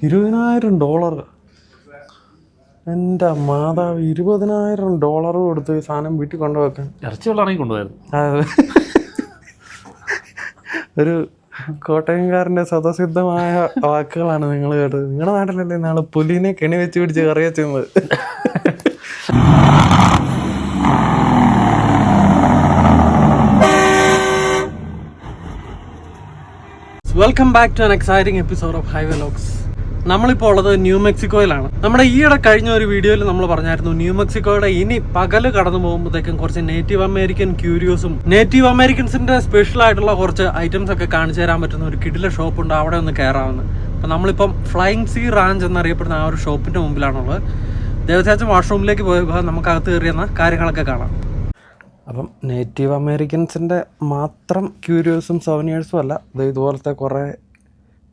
$20,000. എൻ്റെ മാതാവ്, $20,000 കൊടുത്ത് ഈ സാധനം വീട്ടിൽ കൊണ്ടുവെക്കാൻ. ഇറച്ചി വെള്ളമാണെങ്കിൽ കൊണ്ടുപോയത്. ഒരു കോട്ടയംകാരൻ്റെ സ്വതസിദ്ധമായ വാക്കുകളാണ് നിങ്ങൾ കേട്ടത്. നിങ്ങളുടെ നാട്ടിലല്ലേ നാളെ പുലിനെ കെണി വെച്ച് പിടിച്ച് കറി വെച്ചത്. Welcome back to an exciting episode of highway locks. നമ്മളിപ്പോൾ ഉള്ളത് ന്യൂ മെക്സിക്കോയിലാണ്. നമ്മുടെ ഈയിടെ കഴിഞ്ഞ ഒരു വീഡിയോയിൽ നമ്മൾ പറഞ്ഞായിരുന്നു ന്യൂ മെക്സിക്കോയുടെ ഇനി പകല് കടന്നു പോകുമ്പോഴത്തേക്കും കുറച്ച് നേറ്റീവ് അമേരിക്കൻ ക്യൂരിയോസും നേറ്റീവ് അമേരിക്കൻസിന്റെ സ്പെഷ്യൽ ആയിട്ടുള്ള കുറച്ച് ഐറ്റംസ് ഒക്കെ കാണിച്ചു തരാൻ പറ്റുന്ന ഒരു കിടില ഷോപ്പുണ്ട്, അവിടെ ഒന്ന് കയറാവുന്നത്. അപ്പം നമ്മളിപ്പം ഫ്ലൈയിങ് സീ റാഞ്ച് എന്നറിയപ്പെടുന്ന ആ ഒരു ഷോപ്പിന്റെ മുമ്പിലാണുള്ളത്. ദേവസ്യാച്ചൻ വാഷ്റൂമിലേക്ക് പോയപ്പോൾ നമുക്ക് അകത്ത് കയറിയെന്ന കാര്യങ്ങളൊക്കെ കാണാം. അപ്പം നേറ്റീവ് അമേരിക്കൻസിൻ്റെ മാത്രം ക്യൂരിയോസും സോവനിയേഴ്സും അല്ല, ഇതുപോലത്തെ കുറേ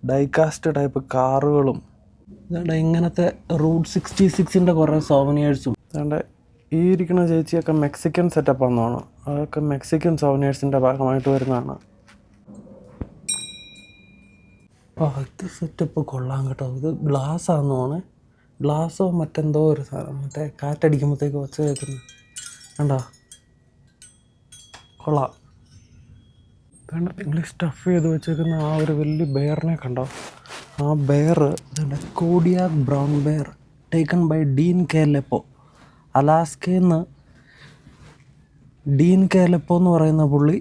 ഡൈകാസ്റ്റ് ടൈപ്പ് കാറുകളും ഇങ്ങനത്തെ റൂട്ട് 66 കുറേ സോവനിയേഴ്സും. അതുകൊണ്ട് ഈ ഇരിക്കുന്ന ചേച്ചിയൊക്കെ മെക്സിക്കൻ സെറ്റപ്പാണെന്നാണ്. അതൊക്കെ മെക്സിക്കൻ സോവനിയേഴ്സിൻ്റെ ഭാഗമായിട്ട് വരുന്നതാണ്. ഇത് സെറ്റപ്പ് കൊള്ളാം കേട്ടോ. ഇത് ഗ്ലാസ് ആണെന്നാണ്. ഗ്ലാസ്സോ മറ്റെന്തോ ഒരു സാധനം, മറ്റേ കാറ്റടിക്കുമ്പോഴത്തേക്ക് ഒച്ച കേൾക്കുന്നത് കണ്ടോ, കൊള്ളാം. വേണ്ട, നിങ്ങൾ സ്റ്റഫ് ചെയ്ത് വെച്ചേക്കുന്ന ആ ഒരു വലിയ ബെയറിനെ കണ്ടോ? ആ bear Kodiak brown bear taken by Dean K Leppo. അലാസ്കയിൽ നിന്ന് ഡീൻ കെ ലെപ്പോ എന്ന് പറയുന്ന പുള്ളി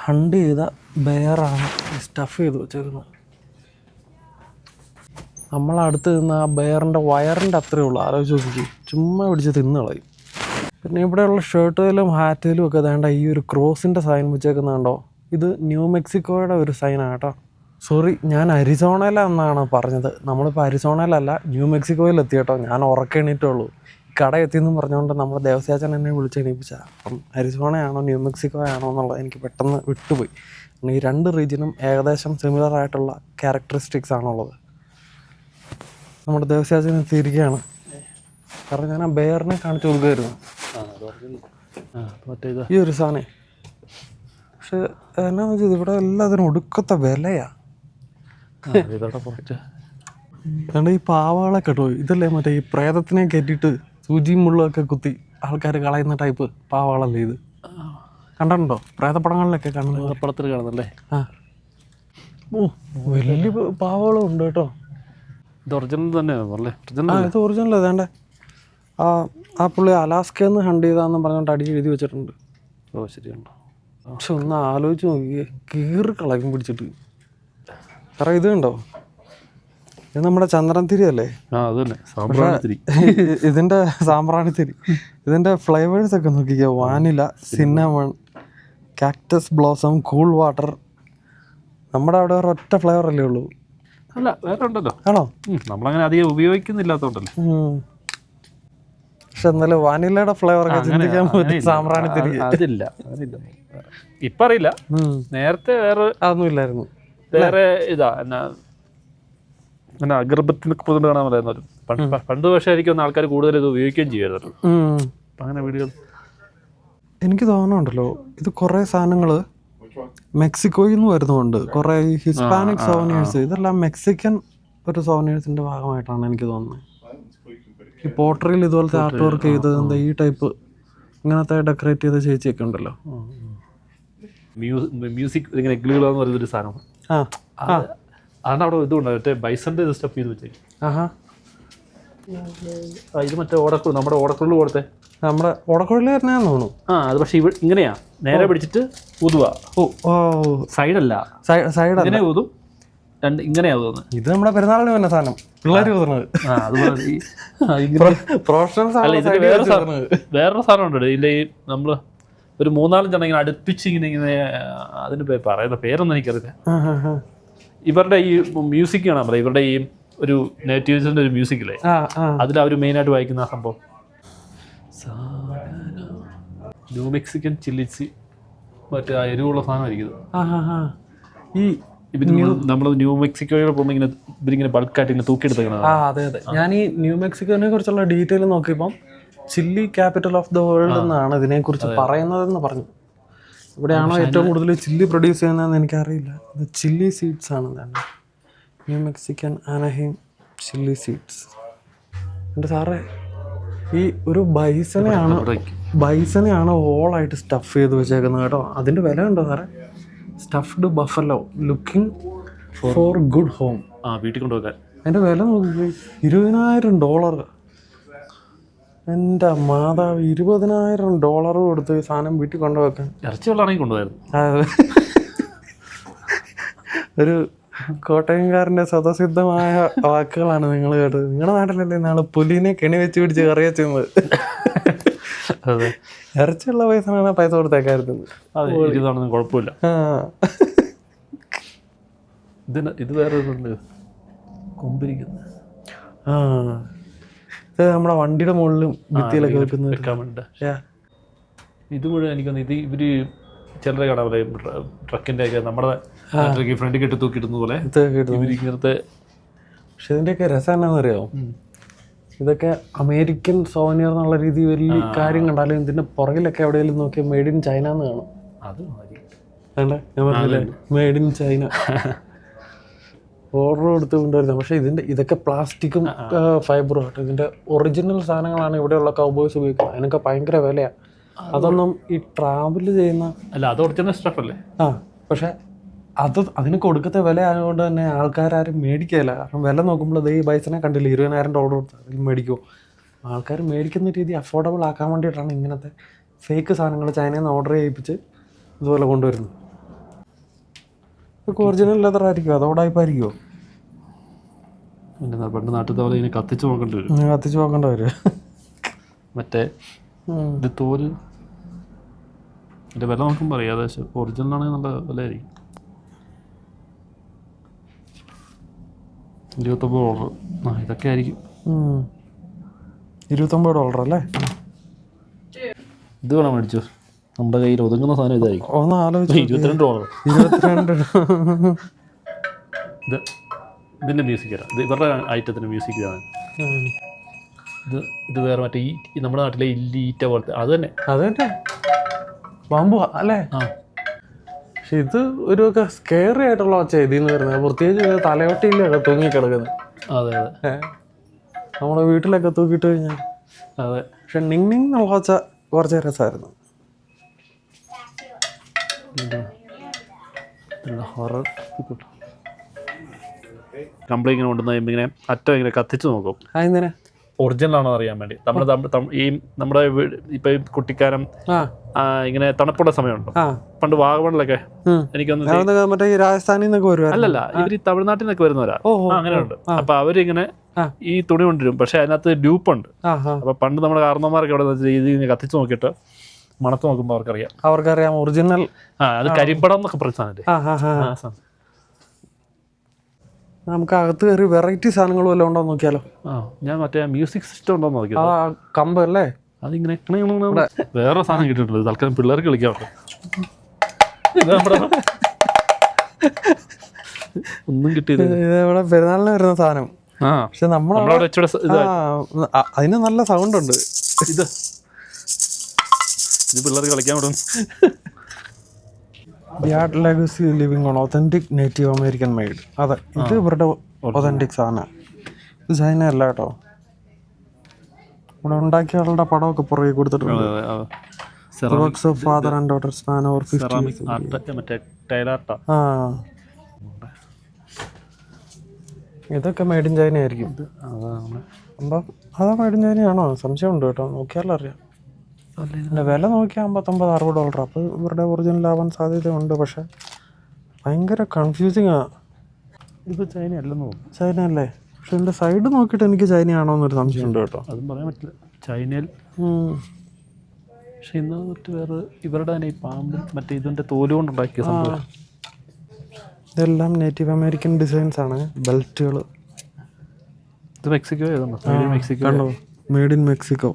ഹണ്ട് ചെയ്ത ബെയറാണ് സ്റ്റഫ് ചെയ്ത് വെച്ചേക്കുന്നത്. നമ്മളടുത്ത് നിന്ന് ആ ബെയറിൻ്റെ വയറിൻ്റെ അത്രയേ ഉള്ളൂ. ആലോചിച്ച് നോക്കി, ചുമ്മാ പിടിച്ച് തിന്ന് കളയും. പിന്നെ ഇവിടെയുള്ള ഷർട്ടിലും ഹാറ്റിലും ഒക്കെ വേണ്ട ഈ ഒരു ക്രോസിൻ്റെ സൈൻ വെച്ചേക്കുന്നുണ്ടോ? ഇത് ന്യൂ മെക്സിക്കോയുടെ ഒരു സൈനാണ് കേട്ടോ. സോറി, ഞാൻ അരിസോണയിലെന്നാണ് പറഞ്ഞത്. നമ്മളിപ്പോൾ അരിസോണയിലല്ല, ന്യൂ മെക്സിക്കോയിൽ എത്തി കേട്ടോ. ഞാൻ ഉറക്കെണീറ്റുള്ളൂ. കട എത്തിയെന്നും പറഞ്ഞുകൊണ്ട് നമ്മുടെ ദേവസ്യാച്ചൻ എന്നെ വിളിച്ചെണീപ്പിച്ചാൽ. അപ്പം അരിസോണയാണോ ന്യൂ മെക്സിക്കോ ആണോ എന്നുള്ളത് എനിക്ക് പെട്ടെന്ന് വിട്ടുപോയി. ഈ രണ്ട് റീജിയനും ഏകദേശം സിമിലർ ആയിട്ടുള്ള ക്യാരക്ടറിസ്റ്റിക്സ് ആണുള്ളത്. നമ്മുടെ ദേവസ്യാച്ചൻ എത്തിയിരിക്കുകയാണ്. കാരണം ഞാൻ ആ ബെയറിനെ കാണിച്ചു കൊടുക്കുമായിരുന്നു, ഈ ഒരു സാധനം. പക്ഷെ എന്നാന്ന് വെച്ചാൽ ഇവിടെ എല്ലാത്തിനും ഒടുക്കത്തെ വിലയാ. അതുകൊണ്ട് ഈ പാവകളെ കേട്ടോ, ഇതല്ലേ മറ്റേ ഈ പ്രേതത്തിനെ കയറ്റിയിട്ട് സൂചിയും മുള്ളൊക്കെ കുത്തി ആൾക്കാർ കളയുന്ന ടൈപ്പ് പാവകളല്ലേ ഇത്? കണ്ടിട്ടുണ്ടോ പ്രേതപ്പടങ്ങളിലൊക്കെ? പടത്തിൽ കാണുന്നല്ലേ? ആ, ഓ വലിയ പാവകളും ഉണ്ട് കേട്ടോ. ഇത് ഒറിജിനൽ തന്നെയാണല്ലേ? ഇത് ഒറിജിനൽ. ഏതാണ്ട് ആ പുള്ളി അലാസ്കയിൽ നിന്ന് ഹണ്ട് ചെയ്താന്ന് പറഞ്ഞുകൊണ്ട് അടി എഴുതി വെച്ചിട്ടുണ്ട്. ഓ ശരിയുണ്ടോ? പക്ഷെ ഒന്ന് ആലോചിച്ച് നോക്കിയേ, കീറി കളയും പിടിച്ചിട്ട്. കാരണം ഇത് കണ്ടോ, ഇത് നമ്മുടെ ചന്ദ്രൻതിരി അല്ലേ? ഇതിൻ്റെ സാമ്പ്രാണിത്തിരി. ഇതിൻ്റെ ഫ്ലേവേഴ്സ് ഒക്കെ നോക്കിക്കോ. Vanilla, cinnamon, cactus blossom, cool water. നമ്മുടെ അവിടെ ഒരൊറ്റ ഫ്ലേവർ അല്ലേ ഉള്ളൂ? അല്ല, വേറെ ഉണ്ടല്ലോ. ആണോ? നമ്മളങ്ങനെ അധികം ഉപയോഗിക്കുന്നില്ലാത്തോണ്ടല്ലേ. പക്ഷെ എന്നാലും വാനിലയുടെ ഫ്ലേവർ ഒക്കെ ചിന്തിക്കാൻ പറ്റും. സാമ്പ്രാണിത്തിരി അതില്ല. ഇപ്പം അറിയില്ല, നേരത്തെ വേറെ അതൊന്നും ഇല്ലായിരുന്നു. വേറെ ഇതാ എന്നാ അഗർബത്തി എന്നൊക്കെ കാണാൻ പറയുന്നത് പണ്ട്. പക്ഷേ എനിക്കൊന്ന് ആൾക്കാർ കൂടുതൽ ഇത് ഉപയോഗിക്കുകയും ചെയ്യുമായിരുന്നു. അങ്ങനെ വീടുകൾ എനിക്ക് തോന്നുന്നുണ്ടല്ലോ, ഇത് കുറേ സാധനങ്ങൾ മെക്സിക്കോയിൽ നിന്ന് വരുന്നുണ്ട്. കുറേ ഹിസ്പാനിക് സോവനിയേഴ്സ്, ഇതെല്ലാം മെക്സിക്കൻ ഒരു സോവനിയേഴ്സിന്റെ ഭാഗമായിട്ടാണ് എനിക്ക് തോന്നുന്നത്. ഈ പോട്ടറിയിൽ ഇതുപോലത്തെ ആർട്ട് വർക്ക് ചെയ്ത് എന്താ ഈ ടൈപ്പ് ഇങ്ങനത്തെ ഡെക്കറേറ്റ് ചെയ്ത ചേച്ചിയൊക്കെ ഉണ്ടല്ലോ. മ്യൂസിക് ഇങ്ങനെ എഗ്ലുകളെന്ന് പറയുന്നൊരു സാധനം. അതാണ് അവിടെ ഇതുണ്ട്, മറ്റേ ബൈസന്റെ ഇത് സ്റ്റഫ് ചെയ്ത് വെച്ചേക്കും. ഇത് മറ്റേ ഓടക്കുഴൽ, നമ്മുടെ ഓടക്കുഴൽ പോലത്തെ. നമ്മുടെ ഓടക്കുഴൽ തന്നെയാന്ന് തോന്നുന്നു. അത് പക്ഷെ ഇങ്ങനെയാ, നേരെ പിടിച്ചിട്ട് ഊതുക. ഓ സൈഡല്ല, സൈഡ് ഇങ്ങനെ ഊതും. രണ്ട് ഇങ്ങനെയാ ഊതുന്നത്. ഇത് നമ്മുടെ പെരുന്നാളിന് തന്നെ സാധനം പിള്ളേർ ഊതുന്നത്. വേറൊരു സാധനം ഉണ്ട് ഇതിന്റെ. ഈ നമ്മള് ഒരു 3-4 ഇങ്ങനെ അടുപ്പിച്ച് ഇങ്ങനെ അതിന് പറയുന്ന പേരൊന്നും എനിക്കറിയില്ല. ഇവരുടെ ഈ മ്യൂസിക് കാണാൻ പറയാം. ഇവരുടെ ഈ ഒരു നേറ്റീവ്സിന്റെ ഒരു മ്യൂസിക്കില്ലേ, അതിൽ അവർ മെയിനായിട്ട് വായിക്കുന്ന ആ സംഭവം ന്യൂ മെക്സിക്കൻ ചില്ലിച്ചി, മറ്റേ ആ എരിവുള്ള സാധനമായിരിക്കും. ഈ നമ്മൾ ന്യൂ മെക്സിക്കോയിൽ പോകുമ്പോൾ ഇവരിങ്ങനെ ബൾക്കായിട്ട് ഇങ്ങനെ തൂക്കിയെടുത്തേക്കണം. അതെ. ഞാൻ ഈ ന്യൂ മെക്സിക്കോനെ കുറിച്ചുള്ള ഡീറ്റെയിൽ നോക്കിയപ്പം chilli capital of the world എന്നാണ് ഇതിനെക്കുറിച്ച് പറയുന്നതെന്ന് പറഞ്ഞു. ഇവിടെയാണോ ഏറ്റവും കൂടുതൽ ചില്ലി പ്രൊഡ്യൂസ് ചെയ്യുന്നതെന്ന് എനിക്കറിയില്ല. ഇത് ചില്ലി സീഡ്സ് ആണ്. New Mexican, Anaheim, chilli seeds. എൻ്റെ സാറേ ഈ ഒരു ബൈസനെയാണ് ഹോളായിട്ട് സ്റ്റഫ് ചെയ്ത് വെച്ചേക്കുന്നത് കേട്ടോ. അതിൻ്റെ വില ഉണ്ടോ സാറേ? Stuffed buffalo looking for good home. വീട്ടിൽ കൊണ്ടുവെക്കാൻ. അതിൻ്റെ വില നോക്കി $20,000. എൻ്റെ മാതാവ്, $20,000 കൊടുത്ത് ഈ സാധനം വീട്ടിൽ കൊണ്ടുവെക്കാൻ. ഇറച്ചി വെള്ളമാണെങ്കിൽ കൊണ്ടുപോയായിരുന്നു. ഒരു കോട്ടയംകാരൻ്റെ സ്വതസിദ്ധമായ വാക്കുകളാണ് നിങ്ങൾ കേട്ടത്. നിങ്ങളുടെ നാട്ടിലല്ലേ നാളെ പുലിനെ കെണി വെച്ച് പിടിച്ച് കറി വെച്ചത്. അതെ, ഇറച്ചിയുള്ള പൈസയാണ് പൈസ കൊടുത്തേക്കായിരുന്നു. ഇതാണെന്ന് കുഴപ്പമില്ല. ഇത് വേറെ ഇതുണ്ട്, കൊമ്പിരിക്കുന്നത്. ഇത് നമ്മുടെ വണ്ടിയുടെ മുകളിലും ഭിത്തിയിലൊക്കെ വെക്കുന്നത്. ഇത് മുഴുവൻ എനിക്കൊന്ന് ഇത് ഇവര് ചിലരെ കാണാമല്ലേ ട്രക്കിൻ്റെ ഒക്കെ നമ്മുടെ നാട്ടിലേക്ക് ഫ്രണ്ടിൽ കെട്ടി തൂക്കിയിടുന്ന പോലെ ഇങ്ങനത്തെ. പക്ഷെ ഇതിൻ്റെയൊക്കെ രസം എന്നാണെന്നറിയാമോ? ഇതൊക്കെ അമേരിക്കൻ സോവനിയർ എന്നുള്ള രീതി വലിയ കാര്യം കണ്ടാലും ഇതിൻ്റെ പുറകിലൊക്കെ എവിടെയെങ്കിലും നോക്കിയാൽ മെയ്ഡ് ഇൻ ചൈന എന്ന് കാണും. അത് വേണ്ട, ഞാൻ പറഞ്ഞില്ലേ മെയ്ഡ് ഇൻ ചൈന. ഓർഡർ കൊടുത്ത് കൊണ്ടുവരുന്നത്. പക്ഷേ ഇതൊക്കെ പ്ലാസ്റ്റിക്കും ഫൈബറും ആട്ടോ. ഇതിൻ്റെ ഒറിജിനൽ സാധനങ്ങളാണ് ഇവിടെയുള്ള കൗബോയ്സ് ഉപയോഗിക്കുന്നത്. അതിനൊക്കെ ഭയങ്കര വിലയാണ്. അതൊന്നും ഈ ട്രാവൽ ചെയ്യുന്ന അത് ഒറിജിനൽ സ്റ്റഫ് അല്ലേ. പക്ഷെ അതിന് കൊടുക്കത്ത വില ആയതുകൊണ്ട് തന്നെ ആൾക്കാരും മേടിക്കുകയില്ല. കാരണം വില നോക്കുമ്പോൾ ഈ ബൈസനെ കണ്ടില്ല, $20,000 കൊടുത്ത് അതിൽ മേടിക്കുമോ. ആൾക്കാർ മേടിക്കുന്ന രീതി അഫോർഡബിൾ ആക്കാൻ വേണ്ടിയിട്ടാണ് ഇങ്ങനത്തെ ഫേക്ക് സാധനങ്ങൾ ചൈനയിൽ നിന്ന് ഓർഡർ ചെയ്യിപ്പിച്ച് ഇതുപോലെ കൊണ്ടുവരുന്നത്. ഇതൊക്കെ ഒറിജിനൽ ലെതർ ആയിരിക്കും, അതോടായിപ്പായിരിക്കുമോ? പിന്നെ പണ്ട് നാട്ടിൽ പോലെ ഇങ്ങനെ കത്തിച്ച് നോക്കേണ്ടി വരും. കത്തിച്ച് നോക്കേണ്ട വരും. മറ്റേ ഇത് തോല് എൻ്റെ വില നോക്കുമ്പോൾ അറിയാം. ഏകദേശം ഒറിജിനലാണെങ്കിൽ നല്ല വിലയായിരിക്കും. $29. ഇതൊക്കെ ആയിരിക്കും. $29 അല്ലേ? ഇത് വേണം മേടിച്ചു. നമ്മുടെ കയ്യിൽ ഒതുങ്ങുന്ന സാധനം ഇതായിരിക്കും. ഒന്ന് ആലോചിച്ച് $22. ഇതിൻ്റെ മ്യൂസിക് തരാം. ഇത് ഇവരുടെ ഐറ്റത്തിൻ്റെ മ്യൂസിക് ഇതാണ്. ഇത് വേറെ മറ്റേ ഈ നമ്മുടെ നാട്ടിലെ ഈറ്റ പോലത്തെ അത് തന്നെ ബാമ്പു അല്ലേ? പക്ഷെ ഇത് ഒരു സ്കെയറി ആയിട്ടുള്ള ഒച്ച ഇതിൽ നിന്ന് വരുന്നത്. പ്രത്യേകിച്ച് തലയോട്ടിയിലൊക്കെ തൂങ്ങിക്കിടക്കുന്നത്. അതെ അതെ, നമ്മുടെ വീട്ടിലൊക്കെ തൂക്കിയിട്ട് കഴിഞ്ഞാൽ. അതെ. പക്ഷെ നിങ് നിങ് എന്നുള്ള ഒച്ച കുറച്ച് രസമായിരുന്നു. ഹൊറർ കംപ്ലീറ്റ് ഇങ്ങനെ കൊണ്ടുവന്ന് ഇങ്ങനെ അറ്റം ഇങ്ങനെ കത്തിച്ച് നോക്കും. അതെന്തിനാ? ഒറിജിനൽ ആണോ അറിയാൻ വേണ്ടി. ഈ നമ്മുടെ ഇപ്പൊ കുട്ടിക്കാലം ഇങ്ങനെ തണുപ്പുള്ള സമയമുണ്ടോ പണ്ട് വാഗമണിലൊക്കെ എനിക്കൊന്ന് രാജസ്ഥാനിൽ നിന്നൊക്കെ വരും. അല്ലല്ല, ഇവർ തമിഴ്നാട്ടിൽ നിന്നൊക്കെ വരുന്നവരാ. അങ്ങനെയുണ്ട്. അപ്പൊ അവരിങ്ങനെ ഈ തുണി കൊണ്ടുവരും. പക്ഷെ അതിനകത്ത് ഡ്യൂപ്പുണ്ട്. അപ്പൊ പണ്ട് നമ്മുടെ കാരണന്മാരൊക്കെ അവിടെ ഇത് കത്തിച്ച് നോക്കിയിട്ട് മണത്ത് നോക്കുമ്പോൾ അവർക്കറിയാം ഒറിജിനൽ. അത് കരിമ്പടം എന്നൊക്കെ പറയുന്ന. നമുക്ക് അകത്ത് കയറി വെറൈറ്റി സാധനങ്ങൾ വല്ലതും ഉണ്ടോ നോക്കിയാലോ? ഞാൻ മറ്റേ മ്യൂസിക് സിസ്റ്റം ഉണ്ടോ നോക്കിയത്. കമ്പ് അല്ലേ? അതിങ്ങനെ വേറെ സാധനം കിട്ടിയിട്ടുണ്ട്. തൽക്കാലം പിള്ളേർക്ക് കളിക്കാൻ ഒന്നും കിട്ടിയത്. ഇവിടെ പെരുന്നാളിന് വരുന്ന സാധനം. പക്ഷെ അതിന് നല്ല സൗണ്ട് ഉണ്ട്. ഇത് പിള്ളേർക്ക് കളിക്കാൻ വിടും. The art legacy living on authentic native American made. അതെ, ഇത് ഇവരുടെ ഒതന്റിക് സാധനമാണ്. ഇത് ചൈന അല്ല കേട്ടോ. ഇവിടെ ഉണ്ടാക്കിയ ആളുടെ പടമൊക്കെ പുറകെ കൊടുത്തിട്ടുണ്ട്. Works of father and daughter span over 50 years. ഇതൊക്കെ മെയ്ഡ് ഇൻ ചൈന ആയിരിക്കും. അപ്പം അതാ മെയ്ഡ് ഇൻ ചൈനയാണോ? സംശയമുണ്ട് കേട്ടോ. നോക്കിയാലും അറിയാം. പിന്നെ വില നോക്കിയാൽ $59-60. അപ്പോൾ ഇവരുടെ ഒറിജിനൽ ആവാൻ സാധ്യതയുണ്ട്. പക്ഷെ ഭയങ്കര കൺഫ്യൂസിങ് ആണ്. ഇത് ചൈന അല്ലെന്ന് തോന്നുന്നു. ചൈന അല്ലേ? പക്ഷെ എൻ്റെ സൈഡ് നോക്കിയിട്ട് എനിക്ക് ചൈനയാണോ എന്നൊരു സംശയമുണ്ട് കേട്ടോ. അതും പറയാൻ പറ്റില്ല. ചൈനയിൽ പക്ഷെ ഇന്ന് മറ്റ് വേറെ ഇവരുടെ തന്നെ ഈ പാമ്പ് മറ്റേ ഇതിൻ്റെ തോല് കൊണ്ടുണ്ടാക്കിയ സംഭവം. ഇതെല്ലാം നേറ്റീവ് അമേരിക്കൻ ഡിസൈൻസ് ആണ്. ബെൽറ്റുകൾ. ഇത് മെക്സിക്കോ ഏതാണ്? മെക്സിക്കോ കണ്ടോ? Made in Mexico.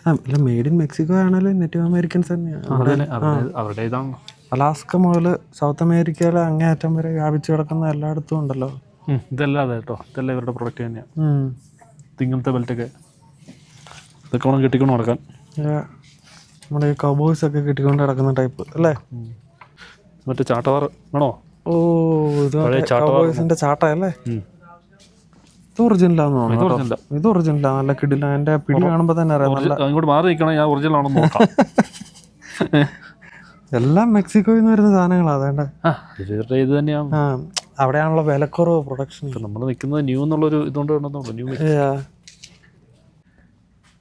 അല്ല, മെയ്ഡ് ഇൻ മെക്സിക്കോ ആണെങ്കിലും നേറ്റീവ് അമേരിക്കൻസ് തന്നെയാണ്. അവരുടെ ഇതാണ്. അലാസ്ക മുതൽ സൗത്ത് അമേരിക്കയിലെ അങ്ങേയറ്റം വരെ വ്യാപിച്ചു കിടക്കുന്ന എല്ലായിടത്തും ഉണ്ടല്ലോ. ഇതെല്ലാം അതെ കേട്ടോ. ഇതെല്ലാം ഇവരുടെ പ്രൊഡക്റ്റ് തന്നെയാണ്. ഇങ്ങനത്തെ ബെൽറ്റൊക്കെ ഇതൊക്കെ വേണം കെട്ടിക്കൊണ്ട് നടക്കാൻ. നമ്മുടെ ഈ കൗബോയ്സ് ഒക്കെ കെട്ടിക്കൊണ്ട് നടക്കുന്ന ടൈപ്പ് അല്ലേ? മറ്റേ ചാട്ടവാർ ആണോ? ഓ, ഇത് കൗബോയ്സിന്റെ ചാട്ട അല്ലേ? ഇത് ഒറിജിനലാന്ന് ഇത് തോന്നുന്നു. ഒറിജിനൽ. ഇത് ഒറിജിനലാ, നല്ല കിടില. അതിന്റെ പിടി കാണുമ്പോൾ തന്നെ അറിയാം. നല്ല ഇങ്ങോട്ട് മാറി നിൽക്കണം, ഞാൻ ഒറിജിനൽ ആണെന്ന് നോക്കാം. എല്ലാം മെക്സിക്കോയിൽ നിന്ന് വരുന്ന സാധനങ്ങളാ. അതേണ്ട ഇവരുടെ ഇത് തന്നെയാണ്. അവിടെയാണല്ലോ വിലക്കുറവ് പ്രൊഡക്ഷൻ. നമ്മൾ നിൽക്കുന്നത് ന്യൂ എന്നുള്ളൊരു ഇതുകൊണ്ട് വേണമെന്നുള്ളൂ. ന്യൂ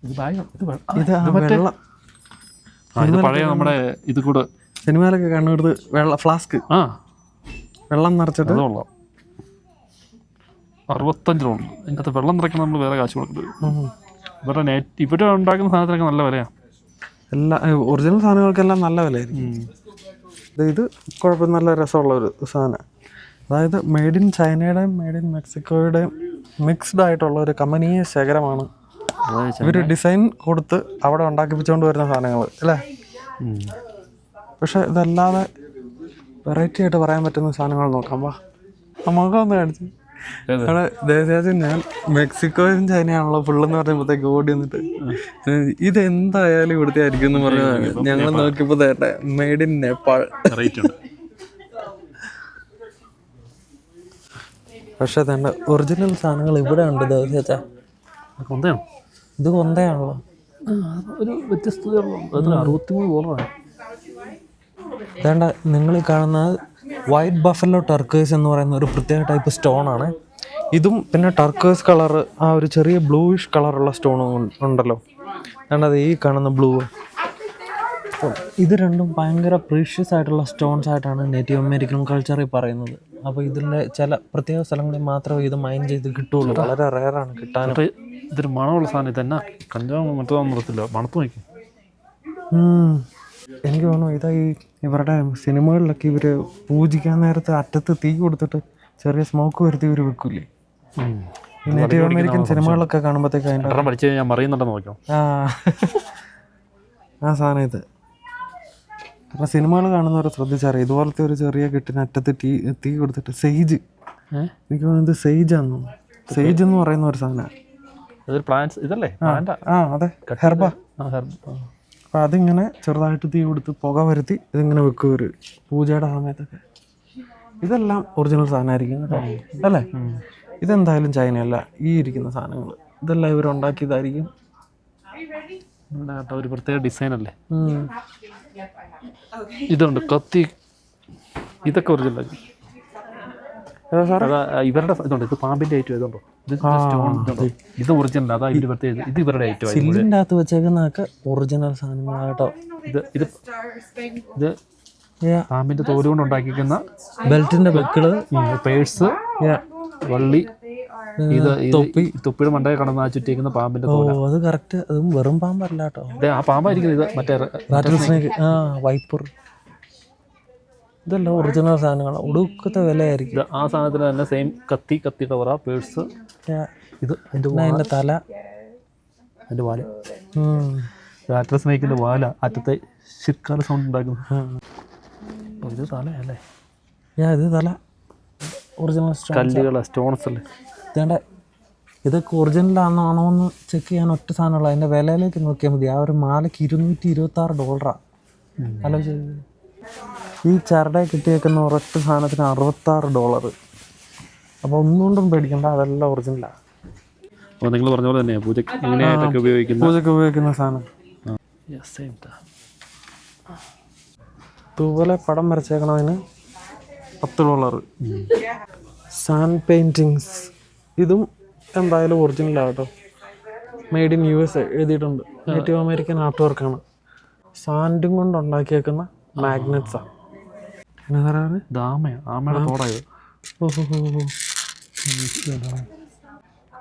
ഇത് ബാഗ്, ഇത് വെള്ളം, ഇത് പഴയ നമ്മുടെ ഇത് കൂടെ സിനിമയിലൊക്കെ കണ്ടുകൊടുത്ത് വെള്ളം ഫ്ലാസ്ക്, വെള്ളം നിറച്ചിട്ട് അതുകൊള്ളാം. 65 രൂപ. ഇതിനകത്ത് വെള്ളം നിറയ്ക്കണം, നമ്മൾ വേറെ കാശ് കൊടുക്കേണ്ടി. ഇവരുടെ ഇവിടെ ഉണ്ടാക്കുന്ന സാധനത്തിനൊക്കെ നല്ല വിലയാണ്. എല്ലാ ഒറിജിനൽ സാധനങ്ങൾക്കെല്ലാം നല്ല വിലയായിരിക്കും. ഇത് കുഴപ്പം, നല്ല രസമുള്ള ഒരു സാധനം. അതായത് മെയ്ഡ് ഇൻ ചൈനയുടെയും മെയ്ഡ് ഇൻ മെക്സിക്കോയുടെയും മിക്സ്ഡ് ആയിട്ടുള്ള ഒരു കമ്പനീയ ശേഖരമാണ്. ഇവർ ഡിസൈൻ കൊടുത്ത് അവിടെ ഉണ്ടാക്കിപ്പിച്ചുകൊണ്ട് വരുന്ന സാധനങ്ങൾ അല്ലേ. പക്ഷെ ഇതല്ലാതെ വെറൈറ്റി ആയിട്ട് പറയാൻ പറ്റുന്ന സാധനങ്ങൾ നോക്കാം. വാ നമുക്കൊന്ന് കാണിച്ചു. അവിടെ ദേശാചൻ ഞാൻ മെക്സിക്കോയും ചൈനയാണല്ലോ ഫുള്ളെന്ന് പറയുമ്പോഴത്തേക്ക് ഓടി വന്നിട്ട് ഇതെന്തായാലും ഇവിടുത്തെ ആയിരിക്കും എന്ന് പറഞ്ഞതാണ്. ഞങ്ങൾ നോക്കിയപ്പോൾ തേട്ടെ മെയ്ഡ് ഇൻ നേപ്പാൾ. പക്ഷെ തേണ്ട ഒറിജിനൽ സാധനങ്ങൾ ഇവിടെ ഉണ്ട് ദേശാച്ചാ. ഇത് കൊന്തയാണല്ലോ. ഒരു വ്യത്യസ്തതയുള്ളൂ. $63. വേണ്ട, നിങ്ങൾ ഈ കാണുന്നത് വൈറ്റ് ബഫലോ ടർക്കേഴ്സ് എന്ന് പറയുന്ന ഒരു പ്രത്യേക ടൈപ്പ് സ്റ്റോണാണ്. ഇതും പിന്നെ ടർക്കേഴ്സ് കളർ, ആ ഒരു ചെറിയ ബ്ലൂയിഷ് കളറുള്ള സ്റ്റോണും ഉണ്ടല്ലോ. വേണ്ടത് ഈ കാണുന്ന ബ്ലൂ. ഇത് രണ്ടും ഭയങ്കര പ്രീഷ്യസ് ആയിട്ടുള്ള സ്റ്റോൺസ് ആയിട്ടാണ് നേറ്റീവ് അമേരിക്കൻ കൾച്ചറിൽ പറയുന്നത്. അപ്പോൾ ഇതിൻ്റെ ചില പ്രത്യേക സ്ഥലങ്ങളിൽ മാത്രമേ ഇത് മൈൻ ചെയ്ത് കിട്ടുള്ളൂ. വളരെ റെയറാണ് കിട്ടാൻ. ഇതൊരു മണമുള്ള സാധനം. ഇതെന്നാ കഞ്ചാവ് മറ്റൊന്നും നിർത്തില്ല, മണത്ത് നോക്കും. എനിക്ക് തോന്നുന്നു ഇതാ ഈ ഇവരുടെ സിനിമകളിലൊക്കെ ഇവർ പൂജിക്കാൻ നേരത്തെ അറ്റത്ത് തീ കൊടുത്തിട്ട് ചെറിയ സ്മോക്ക് വരുത്തി ഇവർ വെക്കൂലേ. ഈ നേറ്റീവ് അമേരിക്കൻ സിനിമകളിലൊക്കെ കാണുമ്പോഴത്തേക്ക് അതിൻ്റെ പഠിച്ച് ഞാൻ മറിയുന്നുണ്ടെന്ന് നോക്കാം. ആ സാധനം ഇത്. കാരണം സിനിമകൾ കാണുന്നവരെ ശ്രദ്ധിച്ചറിയാം, ഇതുപോലത്തെ ഒരു ചെറിയ കെട്ടിന് അറ്റത്ത് തീ കൊടുത്തിട്ട് സെയ്ജ്, എനിക്ക് തോന്നുന്നത് സെയ്ജാന്ന് തോന്നുന്നു. സെയ്ജ് എന്ന് പറയുന്ന ഒരു സാധനമാണ്. ഇതല്ലേ? അതെ, ഹെർബ. അപ്പം അതിങ്ങനെ ചെറുതായിട്ട് തീ കൊടുത്ത് പുക വരുത്തി ഇതിങ്ങനെ വെക്കും ഒരു പൂജയുടെ സമയത്തൊക്കെ. ഇതെല്ലാം ഒറിജിനൽ സാധനമായിരിക്കും കേട്ടോ, അല്ലേ? ഇതെന്തായാലും ചൈനയല്ല. ഈ ഇരിക്കുന്ന സാധനങ്ങൾ ഇതെല്ലാം ഇവരുണ്ടാക്കിയതായിരിക്കും. ഒരു പ്രത്യേക ഡിസൈൻ അല്ലേ. ഇതുണ്ട് കത്തി, ഇതൊക്കെ ഒറിജിനൽ. ഇവരുടെ ഇതുണ്ട്. ഇത് പാമ്പിന്റെ ഐറ്റം ഇതുണ്ടോ? ഇത് ഒറിജിനൽ. അതാ ഇവര് പ്രത്യേക. ഇത് ഇവരുടെ ഐറ്റം. ചില്ലിൻ്റെ അകത്ത് വെച്ചേക്കുന്നതൊക്കെ ഒറിജിനൽ സാധനങ്ങളാട്ടോ. ഇത് പാമ്പിന്റെ തോല് കൊണ്ട് ഉണ്ടാക്കിക്കുന്ന ബെൽറ്റിന്റെ ബക്കിള്, പേഴ്സ്, വള്ളി, ഇത് തൊപ്പിയുടെ മണ്ടയിൽ കടന്ന് ചുറ്റിക്കുന്ന പാമ്പിന്റെ തോല. അത് കറക്റ്റ്. അതും വെറും പാമ്പല്ല കേട്ടോ. ആ പാമ്പായിരിക്കും ഇത്. മറ്റേ വൈപ്പർ. ഇതെല്ലാം ഒറിജിനൽ സാധനങ്ങളാണ്. ഒടുക്കത്തെ വിലയായിരിക്കും. ആ സാധനത്തിന് തന്നെ സെയിം കത്തിയുടെ പറ, പേഴ്സ്. ഇത് അതിൻ്റെ തല, അതിൻ്റെ വാല, രാത്രി സ്നേഹിക്കുന്ന വാല, അറ്റത്തെ ശിക്കാല സൗണ്ട് ഉണ്ടാക്കുന്നു. ഇത് തലയല്ലേ? ഇത് തല. ഒറിജിനൽ കല്ലുകൾ, സ്റ്റോൺസ് അല്ലേ. ഇതേണ്ട ഇതൊക്കെ ഒറിജിനലാണോ എന്ന് ചെക്ക് ചെയ്യാൻ ഒറ്റ സാധനമുള്ള. അതിൻ്റെ വിലയിലേക്ക് നോക്കിയാൽ മതി. ആ ഒരു മാലയ്ക്ക് $226. ആലോചിച്ച് ഈ ചരടെ കിട്ടിയേക്കുന്ന ഒരൊറ്റ സാധനത്തിന് $66. അപ്പോൾ ഒന്നുകൊണ്ടും പേടിക്കണ്ട, അതെല്ലാം ഒറിജിനലാണ്. അപ്പോൾ നിങ്ങൾ പറഞ്ഞ പോലെ തന്നെ പൂജയ്ക്ക് ഉപയോഗിക്കുന്ന സാധനം. തൂവലെ പടം വരച്ചേക്കണതിന് $10. സാൻഡ് പെയിൻറ്റിങ്സ്, ഇതും എന്തായാലും ഒറിജിനലാട്ടോ. മെയ്ഡ് ഇൻ USA എഴുതിയിട്ടുണ്ട്. നേറ്റീവ് അമേരിക്കൻ ആർട്ട് വർക്കാണ്. സാൻഡും കൊണ്ട് ഉണ്ടാക്കിയേക്കുന്ന മാഗ്നറ്റ്സാണ്.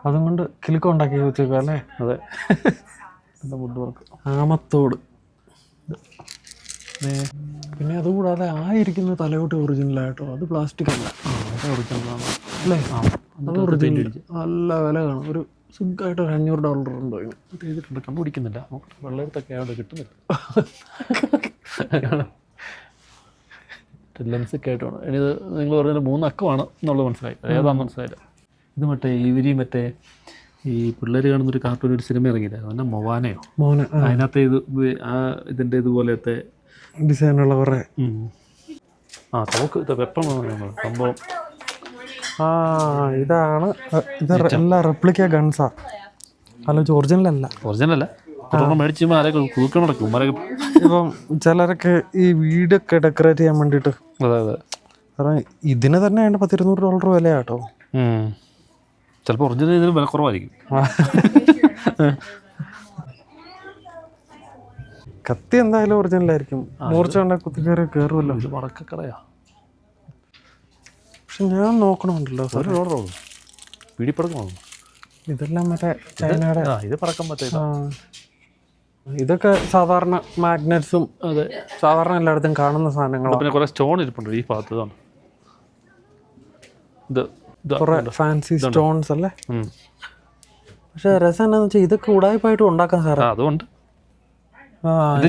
അതും കൊണ്ട് കിലുക്കം ഉണ്ടാക്കി വെച്ചേക്കുക അല്ലേ. അതെ. ആമത്തോട്. പിന്നെ അതുകൂടാതെ ആ ഇരിക്കുന്ന തലയോട്ട് ഒറിജിനലായിട്ടോ. അത് പ്ലാസ്റ്റിക് അല്ല, ഒറിജിനലാണ് അല്ലേ. അത് ഒറിജിനൽ. നല്ല വില കാണും. ഒരു സുഖമായിട്ട് $500 ഉണ്ടോ ചെയ്തിട്ടുണ്ട്. കണ്ടുപിടിക്കുന്നില്ല. വെള്ളത്തൊക്കെ അവിടെ കിട്ടുന്നില്ല. ലെൻസൊക്കെ ആയിട്ട് വേണം. ഇനി ഇത് നിങ്ങൾ പറഞ്ഞാൽ 3 അക്കമാണ് എന്നുള്ളത് മനസ്സിലായി. ഏതാണെന്ന് മനസ്സിലായില്ല. ഇത് മറ്റേ ഈ പിള്ളേർ കാണുന്നൊരു കാർട്ടൂൺ, ഒരു സിനിമ ഇറങ്ങിയില്ല, അതന്നെ മൊവാനയോ. അതിനകത്ത് ഇതിൻ്റെ ഇതുപോലത്തെ ഡിസൈനുള്ള കുറേ തോക്ക്. ഇത് വെപ്പമാണ് സംഭവം. ആ ഇതാണ് ഇത് എല്ലാം റെപ്ലിക്ക ഗൺസാ. അല്ല ഒറിജിനൽ അല്ല. ഒറിജിനൽ അല്ല, മേടിച്ച് കുതുക്കം നടക്കും. ഇപ്പം ചിലരൊക്കെ ഈ വീടൊക്കെ ഡെക്കറേറ്റ് ചെയ്യാൻ വേണ്ടിയിട്ട്. അതെ അതെ. കാരണം ഇതിന് തന്നെ വേണ്ട $1,200 വിലയാട്ടോ. ചിലപ്പോൾ ഒറിജിനൽ ഇതിന് വില കുറവായിരിക്കും. കത്തി എന്തായാലും ഒറിജിനലായിരിക്കും. മൂർച്ച കൊണ്ട് കുത്തിക്കയറി കയറുമല്ലോ. ഇത് വടക്കക്കടയാ. പക്ഷെ ഞാൻ നോക്കണമുണ്ടല്ലോ സാർ, പിടിപ്പടക്കണോ ഇതെല്ലാം മറ്റേ ചൈനയുടെ. ഇത് പറക്കാൻ പറ്റില്ല. ഇതൊക്കെ സാധാരണ മാഗ്നറ്റ്സും അതെ സാധാരണ എല്ലായിടത്തും കാണുന്ന സാധനങ്ങളാണ്. പിന്നെ കുറെ സ്റ്റോൺ ഇരിപ്പുണ്ട് ഈ ഭാഗത്ത്. കുറെ ഫാൻസി സ്റ്റോൺസ് അല്ലേ. പക്ഷെ രസം എന്താന്ന് വെച്ചാൽ ഇതൊക്കെ ഉടായ്പായിട്ട് ഉണ്ടാക്കാം സാറേ. അതുകൊണ്ട്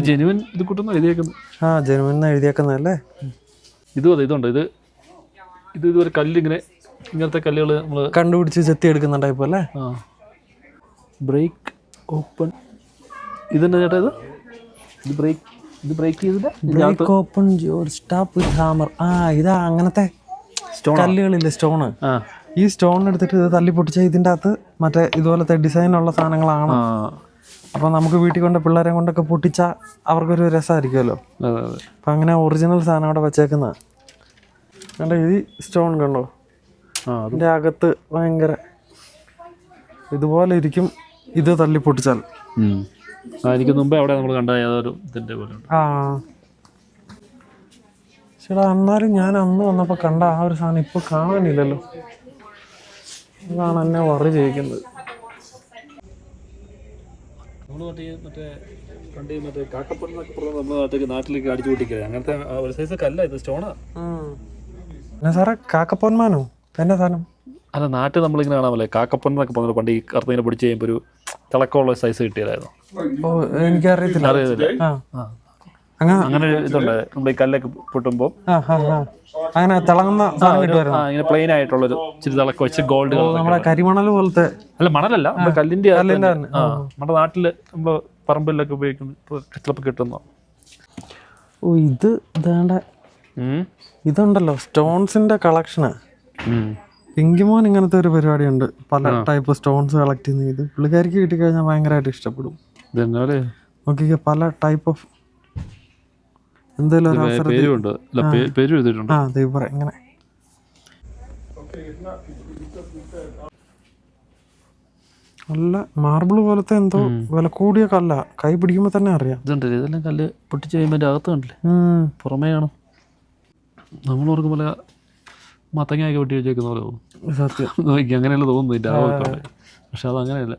ജെനുവിൻ ഇത് കൂട്ടുന്ന എഴുതിയേക്കുന്നത്. ജെനുവിൻ എഴുതിയേക്കുന്നതല്ലേ. ഇതും അതെ, ഇതുണ്ട്. ഇത് ഇതുവരെ കല്ലിങ്ങനെ ഇങ്ങനത്തെ കല്ലുകൾ നമ്മൾ കണ്ടുപിടിച്ച് ചെത്തി എടുക്കുന്ന ടൈപ്പ് അല്ലേ. Break open. ഇതെന്താ ചേട്ടാ ഇത് ബ്രേക്ക് ചെയ്തിട്ട് break open stop with hammer. ഇതാ അങ്ങനത്തെ കല്ലുകളില്ലേ, സ്റ്റോണ്. ഈ സ്റ്റോൺ എടുത്തിട്ട് ഇത് തല്ലി പൊട്ടിച്ചാൽ ഇതിൻ്റെ അകത്ത് മറ്റേ ഇതുപോലത്തെ ഡിസൈനുള്ള സാധനങ്ങളാണ്. അപ്പം നമുക്ക് വീട്ടിൽ കൊണ്ട് പിള്ളേരെ കൊണ്ടൊക്കെ പൊട്ടിച്ചാൽ അവർക്കൊരു രസമായിരിക്കുമല്ലോ. അപ്പം അങ്ങനെ ഒറിജിനൽ സാധനം അവിടെ വെച്ചേക്കുന്ന കണ്ടോ. ഈ സ്റ്റോൺ കണ്ടോ, അതിൻ്റെ അകത്ത് ഭയങ്കര ഇതുപോലെ ഇരിക്കും. ഇത് തല്ലി പൊട്ടിച്ചാൽ എനിക്ക് മുമ്പേ അവിടെ നമ്മൾ കണ്ട ഏതൊരു ഇതിൻ്റെ പോലെ. ചേട്ടാ എന്നാലും ഞാൻ അന്ന് വന്നപ്പോൾ കണ്ട ആ ഒരു സാധനം ഇപ്പോൾ കാണാനില്ലല്ലോ. അതാണ് എന്നെ വറി ചെയ്യിക്കുന്നത്. നാട്ടിലേക്ക് അടിച്ചു പൊട്ടിക്കുക അങ്ങനത്തെ ഒരു സൈസ് കല്ല. ഇത് സ്റ്റോണാ എന്നാ സാറേ കാക്കപ്പൊന്മാനോ എന്നാ സാധനം? അല്ല, നാട്ടിൽ നമ്മളിങ്ങനെ കാണാമല്ലേ കാക്കപ്പൊൻ എന്നൊക്കെ പറഞ്ഞു. പണ്ട് ഈ കറുത്തിങ്ങനെ പിടിച്ച് കഴിയുമ്പോൾ ഒരു തിളക്കമുള്ള സൈസ് കിട്ടിയതായിരുന്നു. എനിക്കറിയത്തില്ല. അറിയത്തില്ല. അങ്ങനെ ഇതുണ്ട്. നമ്മൾ ഈ കല്ലൊക്കെ പൊട്ടുമ്പോൾ അങ്ങനെ തിളങ്ങുന്ന ഇങ്ങനെ പ്ലെയിൻ ആയിട്ടുള്ളൊരു ഇച്ചിരി തിളക്കം വെച്ച് ഗോൾഡ് നമ്മുടെ കരിമണൽ പോലത്തെ. അല്ല, മണലല്ല, നമ്മുടെ കല്ലിന്റെ. നമ്മുടെ നാട്ടില് നമ്മള് പറമ്പിലൊക്കെ ഉപയോഗിക്കുന്നു, ചിലപ്പോൾ കിട്ടുന്ന. ഇത് ഇതാണ്ട് ഇതുണ്ടല്ലോ സ്റ്റോൺസിന്റെ കളക്ഷനാ. പിങ്കിമോൻ ഇങ്ങനത്തെ ഒരു പരിപാടിയുണ്ട്. പല ടൈപ്പ് സ്റ്റോൺസ് കളക്ട് ചെയ്യുന്ന. ഇത് പുള്ളിക്കാരിക്ക് കിട്ടിക്കഴിഞ്ഞാൽ ഭയങ്കരമായിട്ട് ഇഷ്ടപ്പെടും. നോക്കിക്കേ, പല ടൈപ്പ് ഓഫ് എന്തെങ്കിലും ഇങ്ങനെ. നല്ല മാർബിൾ പോലത്തെ എന്തോ വില കൂടിയ കല്ല. കൈ പിടിക്കുമ്പോ തന്നെ അറിയാം. ഇതെല്ലാം കല്ല് പൊട്ടിച്ച് കഴിയുമ്പോൾ അകത്ത് കണ്ടില്ലേ, പുറമേ കാണും. നമ്മൾ ഓർക്കുമ്പോൾ മത്തങ്ങയൊക്കെ വെട്ടി വെച്ചേക്കുന്ന പോലെ തോന്നും. സത്യം നോക്കി അങ്ങനെയല്ല തോന്നുന്നു. പക്ഷെ അത് അങ്ങനെയല്ല.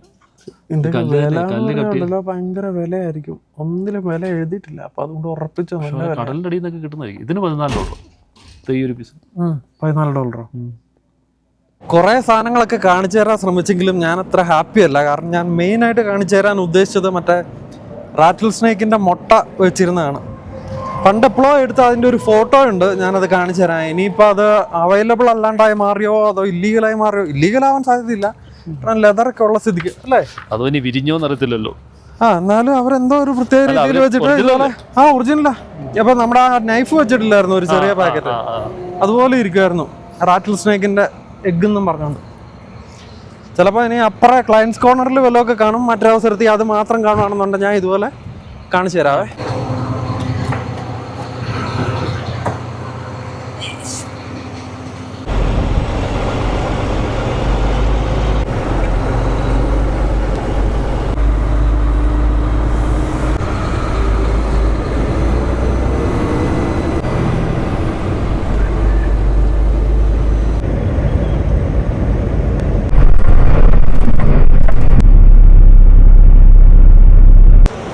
ഭയങ്കര വിലയായിരിക്കും. ഒന്നിലും വില എഴുതിയിട്ടില്ല. അപ്പൊ അതുകൊണ്ട് ഉറപ്പിച്ചു കടലിന്റെ അടിയിൽ നിന്നൊക്കെ കിട്ടുന്നതായിരിക്കും. ഇതിന് $14 ഈ ഒരു പീസ്. $14. കുറെ സാധനങ്ങളൊക്കെ കാണിച്ചു തരാൻ ശ്രമിച്ചെങ്കിലും ഞാൻ അത്ര ഹാപ്പി അല്ല. കാരണം ഞാൻ മെയിനായിട്ട് കാണിച്ചു തരാൻ ഉദ്ദേശിച്ചത് മറ്റേ റാറ്റിൽ സ്നേക്കിന്റെ മുട്ട വെച്ചിരുന്നതാണ്. പണ്ടെപ്പോഴോ എടുത്ത് അതിൻ്റെ ഒരു ഫോട്ടോ ഉണ്ട്, ഞാനത് കാണിച്ചു തരാം. ഇനിയിപ്പോൾ അത് അവൈലബിൾ അല്ലാണ്ടായി മാറിയോ അതോ ഇല്ലീഗലായി മാറിയോ? ഇല്ലീഗലാവാൻ സാധ്യതയില്ല, കാരണം ലെതറൊക്കെ ഉള്ള സ്ഥിതിക്ക് അല്ലേ. അതോ ഇനി വിരിഞ്ഞോന്ന് അറിയത്തില്ലല്ലോ. എന്നാലും അവരെന്തോ ഒരു പ്രത്യേക രീതിയിൽ വെച്ചിട്ട് ഇതുപോലെ ഒറിജിനലാ. അപ്പൊ നമ്മുടെ ആ നൈഫ് വെച്ചിട്ടില്ലായിരുന്നു ഒരു ചെറിയ പാക്കറ്റ്, അതുപോലെ ഇരിക്കുമായിരുന്നു. റാറ്റിൽ സ്നേക്കിന്റെ എഗ് എന്നും പറഞ്ഞോണ്ട്. ചിലപ്പോൾ ഇനി അപ്പുറം ക്ലയൻസ് കോർണറിൽ വല്ലതൊക്കെ കാണും. മറ്റൊരവസരത്തിൽ അത് മാത്രം കാണുകയാണെന്നുണ്ടെങ്കിൽ ഞാൻ ഇതുപോലെ കാണിച്ചു തരാവേ.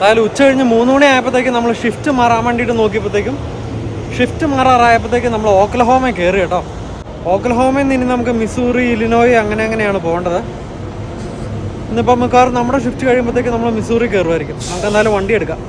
അതായത് ഉച്ച കഴിഞ്ഞ് 3 മണി ആയപ്പോഴത്തേക്കും നമ്മൾ ഷിഫ്റ്റ് മാറാൻ വേണ്ടിയിട്ട് നോക്കിയപ്പോഴത്തേക്കും ഷിഫ്റ്റ് മാറാറായപ്പോഴത്തേക്കും നമ്മൾ ഓക്ലഹോമയിൽ കയറി കേട്ടോ. ഓക്ലഹോമയിൽ നിന്ന് ഇനി നമുക്ക് മിസൂറി, ഇലിനോയ് അങ്ങനെയാണ് പോകേണ്ടത്. ഇന്നിപ്പോൾ മിക്കവാറും നമ്മുടെ ഷിഫ്റ്റ് കഴിയുമ്പോഴത്തേക്കും നമ്മൾ മിസൂറി കയറുമായിരിക്കും. നമുക്ക് എന്തായാലും വണ്ടി എടുക്കാം.